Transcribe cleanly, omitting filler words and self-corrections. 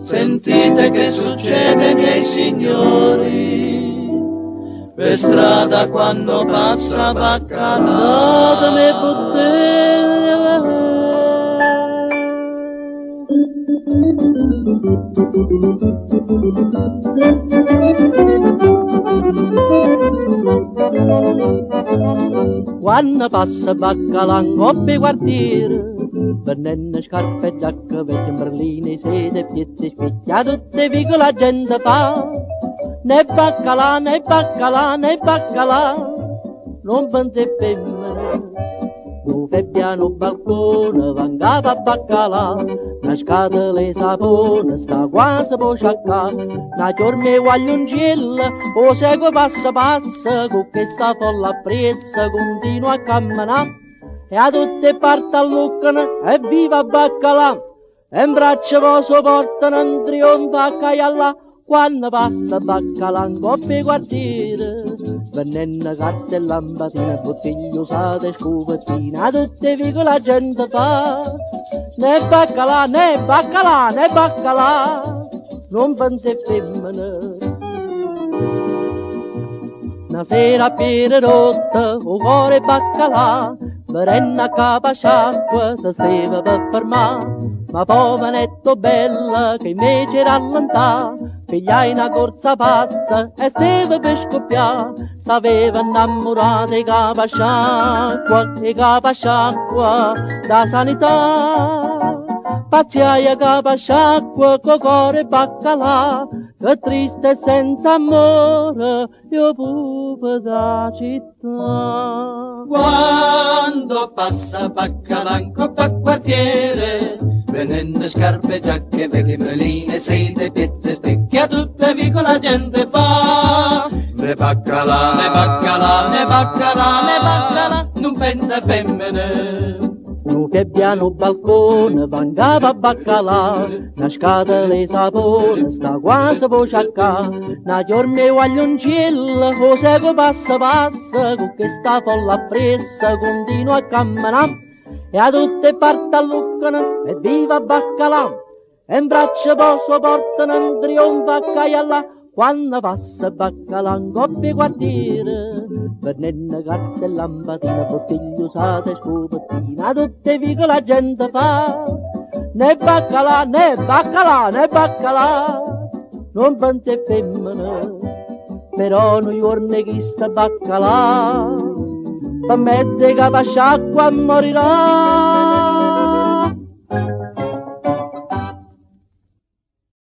Sentite che succede, miei signori, per strada quando passa Baccalà. Datemi bottiglie. Quando passa Baccalà in coppia quartiere, pennenne, scarpe e giacca, vecchie berline, sede, piezze, spicchia, tutte vicole la gente fa. Né Baccalà, né Baccalà, né Baccalà, non pensi femmine. Dove piano balcone, vangava Baccalà, una scatola sapone, sta quasi può sciaccare. Una giorno guaglioncella, o segue passa passa, con questa folla appressa, continua a camminare. E a tutte parti alluccano, e viva Baccalà, e in braccio poso portano un trionfo a Caiallà. Quando passa Baccalà in coppia quartiere, vennenne, carte e lampadine, bottiglie usate e scupettine, a tutte vicole la gente fa. Né Baccalà, né Baccalà, né Baccalà, non pensi femmine. Una sera per rotta, o cuore Baccalà, Berenna a capa sciacqua, si stava per fermare, ma poveretto bella che invece rallentà, pigliai una corsa pazza e stava per scoppiare, s'aveva innamorata di capa sciacqua, da sanità. Pazziaia capa sciacqua, co cuore Baccalà, che triste e senza amore, io pupe da città. Quando passa Baccalà in coppa quartiere, venendo scarpe, giacche, vecchie breline, sede, piezze, specchia, tutte vicole la gente fa. Ne Baccalà, ne Baccalà, ne Baccalà, ne Baccalà, non pensa femmine. Che piano balcone vangava Baccalà, una scatola sapone, sta quasi può sciaccare. Una giorno guaglioncella, o segue passa passa, con questa folla appressa continua a camminare. E a tutte parti alluccano, e viva Baccalà, e in braccio poso portano un trionfo a Caiallà. Quando passa Baccalà in coppia quartiere, vennenne, carte e lampadine, bottiglie usate e scupettine, a tutte vicole la gente fa. Né Baccalà, né Baccalà, né Baccalà, non pensi femmine. Però noi giorni chi sta Baccalà, per mezzo capa sciacqua morirà.